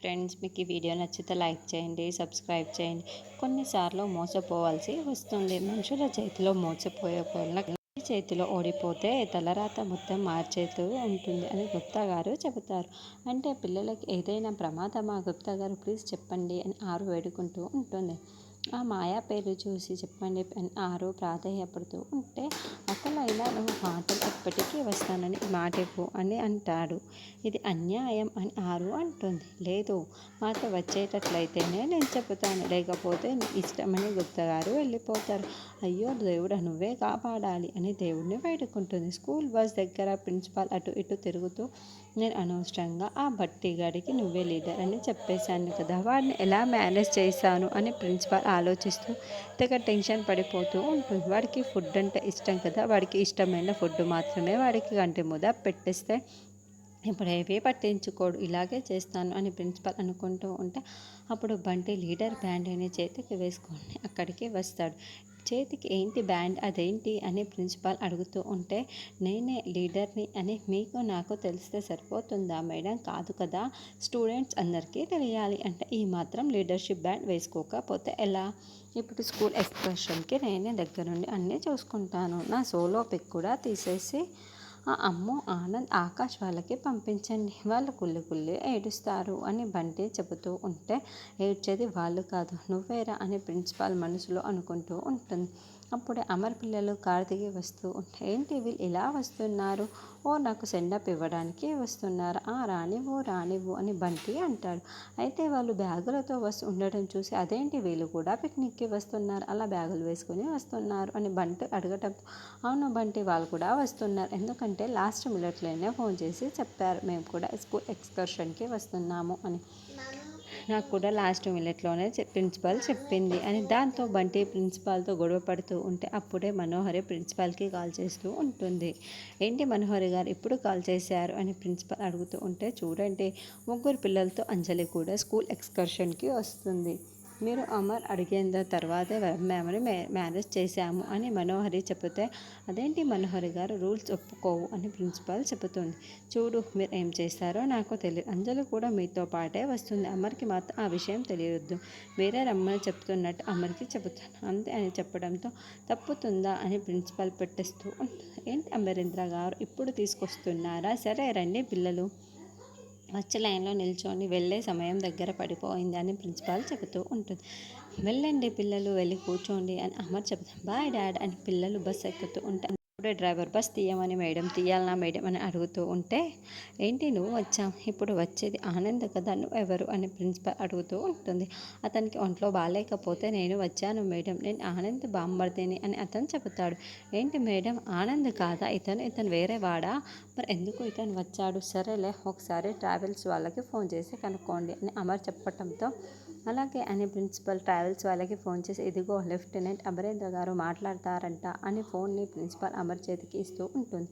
Friends, మీకు ఈ video నచ్చితే లైక్ చేయండి, సబ్స్క్రైబ్ చేయండి. కొన్నిసార్లు మోసపోవాల్సి వస్తుంది. మనుషుల చేతిలో మోసపోయే వాళ్ళ చేతిలో ఓడిపోతే తలరాత మొత్తం మార్చేతూ ఉంటుంది అని గుప్తా గారు చెబుతారు. అంటే పిల్లలకి ఏదైనా ప్రమాదమా గుప్తా గారు, ప్లీజ్ చెప్పండి అని ఆరు వేడుకుంటూ ఉంటుంది. ఆ మాయా పేరు చూసి చెప్పండి అని ఆరు ప్రాధేయపడుతూ ఉంటే, అసలైనా నువ్వు మాటలు ఎప్పటికీ వస్తానని మాట ఇవ్వు అని అంటాడు. ఇది అన్యాయం అని ఆరు అంటుంది. లేదు, మాట వచ్చేటట్లయితేనే నేను చెబుతాను, లేకపోతే నీ ఇష్టమని గుప్తగారు వెళ్ళిపోతారు. అయ్యో దేవుడా, నువ్వే కాపాడాలి అని దేవుడిని వేడుకుంటుంది. స్కూల్ బస్ దగ్గర ప్రిన్సిపాల్ అటు ఇటు తిరుగుతూ, నేను అనవసరంగా ఆ బట్టిగాడికి నువ్వే లీడర్ అని చెప్పేశాను కదా, వాడిని ఎలా మేనేజ్ చేశాను అని ప్రిన్సిపాల్ ఆలోచిస్తూ తెగ టెన్షన్ పడిపోతూ ఉంటుంది. వాడికి ఫుడ్ అంటే ఇష్టం కదా, వాడికి ఇష్టమైన ఫుడ్ మాత్రమే వాడికి కంటి మీద పెట్టేస్తే ఇప్పుడు ఏవీ పట్టించుకోడు. ఇలాగే చేస్తాను అని ప్రిన్సిపల్ అనుకుంటూ ఉంటే, అప్పుడు బంటి లీడర్ బ్యాండ్ అని చేతికి వేసుకొని అక్కడికి వస్తాడు. చేతికి ఏంటి బ్యాండ్, అదేంటి అని ప్రిన్సిపాల్ అడుగుతూ ఉంటే, నేనే లీడర్ని అని మీకు నాకు తెలిస్తే సరిపోతుందా మేడం? కాదు కదా, స్టూడెంట్స్ అందరికీ తెలియాలి అంటే ఈ మాత్రం లీడర్షిప్ బ్యాండ్ వేసుకోకపోతే ఎలా? ఇప్పుడు స్కూల్ ఎక్స్కర్షన్కి నేనే దగ్గరుండి అన్నీ చూసుకుంటాను. నా సోలో పిక్ కూడా తీసేసి అమ్ము, ఆనంద్, ఆకాష్ వాళ్ళకి పంపించండి, వాళ్ళు కుళ్ళి కుళ్ళి ఏడుస్తారు అని బంటి చెబుతూ ఉంటే, ఏడ్చేది వాళ్ళు కాదు నువ్వేరా అని ప్రిన్సిపాల్ మనసులో అనుకుంటూ ఉంటుంది. అప్పుడే అమర్ పిల్లలు కారు దిగి వస్తూ ఉంటే, ఏంటి వీళ్ళు ఇలా వస్తున్నారు? ఓ, నాకు సెండప్ ఇవ్వడానికి వస్తున్నారు. రానివ్వు రానివ్వు అని బంటి అంటాడు. అయితే వాళ్ళు బ్యాగులతో ఉండడం చూసి, అదేంటి వీళ్ళు కూడా పిక్నిక్కి వస్తున్నారు, అలా బ్యాగులు వేసుకుని వస్తున్నారు అని బంటి అడగటంతో, అవును బంటి, వాళ్ళు కూడా వస్తున్నారు, ఎందుకంటే లాస్ట్ మినిట్లోనే ఫోన్ చేసి చెప్పారు మేము కూడా స్కూల్ ఎక్స్కర్షన్కి వస్తున్నాము అని. నాకు కూడా లాస్ట్ మినిట్లోనే ప్రిన్సిపాల్ చెప్పింది అని. దాంతో బంటి ప్రిన్సిపాల్తో గొడవ పడుతూ ఉంటే, అప్పుడే మనోహరి ప్రిన్సిపాల్కి కాల్ చేస్తూ ఉంటుంది. ఏంటి మనోహరి గారు ఇప్పుడు కాల్ చేశారు అని ప్రిన్సిపాల్ అడుగుతూ ఉంటే, చూడండి, ముగ్గురు పిల్లలతో అంజలి కూడా స్కూల్ ఎక్స్కర్షన్కి వస్తుంది. మీరు అమర్ అడిగిన తర్వాతే మేమని మేనేజ్ చేశాము అని మనోహరి చెబితే, అదేంటి మనోహరి గారు, రూల్స్ ఒప్పుకోవు అని ప్రిన్సిపాల్ చెబుతుంది. చూడు, మీరు ఏం చేస్తారో నాకు తెలియదు, అంజలి కూడా మీతో పాటే వస్తుంది, అమర్కి మాత్రం ఆ విషయం తెలియొద్దు, మీరే రమ్మని చెప్తున్నట్టు అమర్కి చెబుతాను అంతే అని చెప్పడంతో, తప్పుతుందా అని ప్రిన్సిపాల్ పెట్టేస్తూ ఉంటుంది. ఏంటి అమరేంద్ర గారు ఇప్పుడు తీసుకొస్తున్నారా? సరే రండి పిల్లలు, వచ్చి లైన్లో నిల్చొని వెళ్ళే సమయం దగ్గర పడిపోయింది అని ప్రిన్సిపాల్ చెబుతూ ఉంటుంది. వెళ్ళండి పిల్లలు, వెళ్ళి కూర్చోండి అని అమర్ చెబుతాం. బాయ్ డాడ్ అని పిల్లలు బస్ ఎక్కుతూ ఉంటారు. ఇప్పుడే డ్రైవర్ బస్ తీయమని మేడం, తీయాలనా మేడం అని అడుగుతూ ఉంటే, ఏంటి నువ్వు వచ్చావు, ఇప్పుడు వచ్చేది ఆనంద్ కదా, నువ్వు ఎవరు అని ప్రిన్సిపల్ అడుగుతూ ఉంటుంది. అతనికి ఒంట్లో బాగాలేకపోతే నేను వచ్చాను మేడం, నేను ఆనంద్ బామ్మర్దిని అని అతను చెబుతాడు. ఏంటి మేడం, ఆనంద్ కాదా ఇతను వేరే వాడా, మరి ఎందుకు ఇతను వచ్చాడు? సరేలే, ఒకసారి ట్రావెల్స్ వాళ్ళకి ఫోన్ చేసి కనుక్కోండి అని అమర్ చెప్పటంతో, అలాగే అని ప్రిన్సిపల్ ట్రావెల్స్ వాళ్ళకి ఫోన్ చేసి, ఇదిగో లెఫ్టినెంట్ అమరేంద్ర గారు మాట్లాడతారంట అని ఫోన్ని ప్రిన్సిపల్ అమర్ చేతికి ఇస్తూ ఉంటుంది.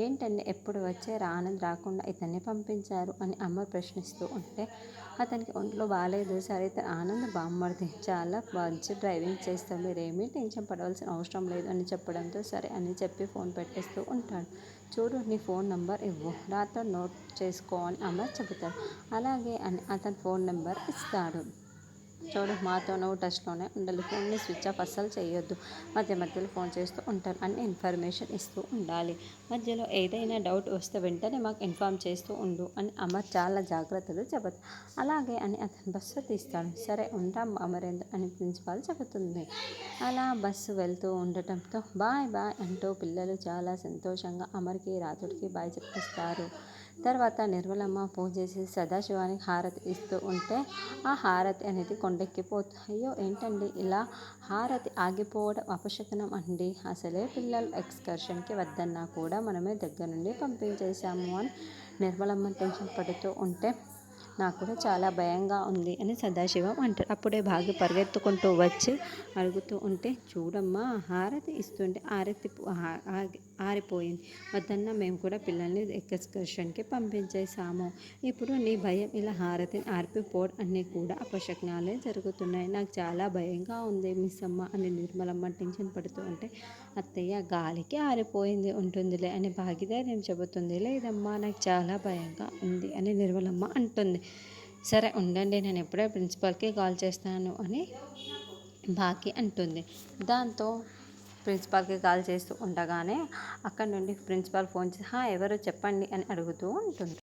ఏంటండి, ఎప్పుడు వచ్చారు, ఆనంద్ రాకుండా ఇతన్ని పంపించారు అని అమర్ ప్రశ్నిస్తూ ఉంటే, అతనికి ఒంట్లో బాగాలేదు సార్, ఇతను ఆనంద్ బామ్మర్ది, చాలా మంచి డ్రైవింగ్ చేస్తారు, మీరేమీ టెన్షన్ పడవలసిన అవసరం లేదు అని చెప్పడంతో, సరే అని చెప్పి ఫోన్ పెట్టేస్తూ ఉంటాడు. చూడు, నీ ఫోన్ నెంబర్ ఇవ్వు, నాతో నోట్ చేసుకో అని అమర్ చెబుతాడు. అలాగే అని అతను ఫోన్ నెంబర్ ఇస్తాడు. చూడు, మాతో నువ్వు టచ్లోనే ఉండాలి, ఫోన్ని స్విచ్ ఆఫ్ అస్సలు చేయొద్దు, మధ్య మధ్యలో ఫోన్ చేస్తూ ఉంటాను, అన్ని ఇన్ఫర్మేషన్ ఇస్తూ ఉండాలి, మధ్యలో ఏదైనా డౌట్ వస్తే వెంటనే మాకు ఇన్ఫామ్ చేస్తూ ఉండు అని అమర్ చాలా జాగ్రత్తలు చెబుతాడు. అలాగే అని అతను బస్సు తీస్తాడు. సరే ఉంటాం అమరేంద్ర అని ప్రిన్సిపాల్ చెబుతుంది. అలా బస్సు వెళ్తూ ఉండటంతో బాయ్ బాయ్ అంటూ పిల్లలు చాలా సంతోషంగా అమర్కి రాతుడికి బాయ్ చెప్పేస్తారు. తర్వాత నిర్మలమ్మ పూజ చేసి సదాశివానికి హారతి ఇస్తూ ఉంటే, ఆ హారతి అనేది కొండెక్కిపోతుంది. అయ్యో ఏంటండి ఇలా హారతి ఆగిపోవడం అపశకునం అండి, అసలే పిల్లలు ఎక్స్కర్షన్కి వద్దన్నా కూడా మనమే దగ్గర నుండి పంపించేశాము అని నిర్మలమ్మ టెన్షన్ పడుతూ ఉంటే, నాకు కూడా చాలా భయంగా ఉంది అని సదాశివం అంటాడు. అప్పుడే బాగా పరిగెత్తుకుంటూ వచ్చి అడుగుతూ ఉంటే, చూడమ్మా, హారతి ఇస్తుంటే ఆరిపోయింది, వద్దన్నా మేము కూడా పిల్లల్ని ఎక్స్కర్షన్కి పంపించేశాము, ఇప్పుడు నీ భయం ఇలా హారతిని ఆరిపోవడం అన్నీ కూడా అపశకునాలే జరుగుతున్నాయి, నాకు చాలా భయంగా ఉంది మిస్ అమ్మ అని నిర్మలమ్మ టెన్షన్ పడుతూ ఉంటే, అత్తయ్య, గాలికి ఆరిపోయింది ఉంటుందిలే అని భాగీధైర్యం చెబుతుంది. లేదమ్మా, నాకు చాలా భయంగా ఉంది అని నిర్మలమ్మ అంటుంది. సరే ఉండండి, నేను ఎప్పుడే ప్రిన్సిపాల్కి కాల్ చేస్తాను అని బాకీ అంటుంది. దాంతో ప్రిన్సిపాల్కి కాల్ చేస్తూ ఉండగానే అక్కడ నుండి ప్రిన్సిపాల్ ఫోన్ చేసి ఎవరు చెప్పండి అని అడుగుతూ ఉంటుంది.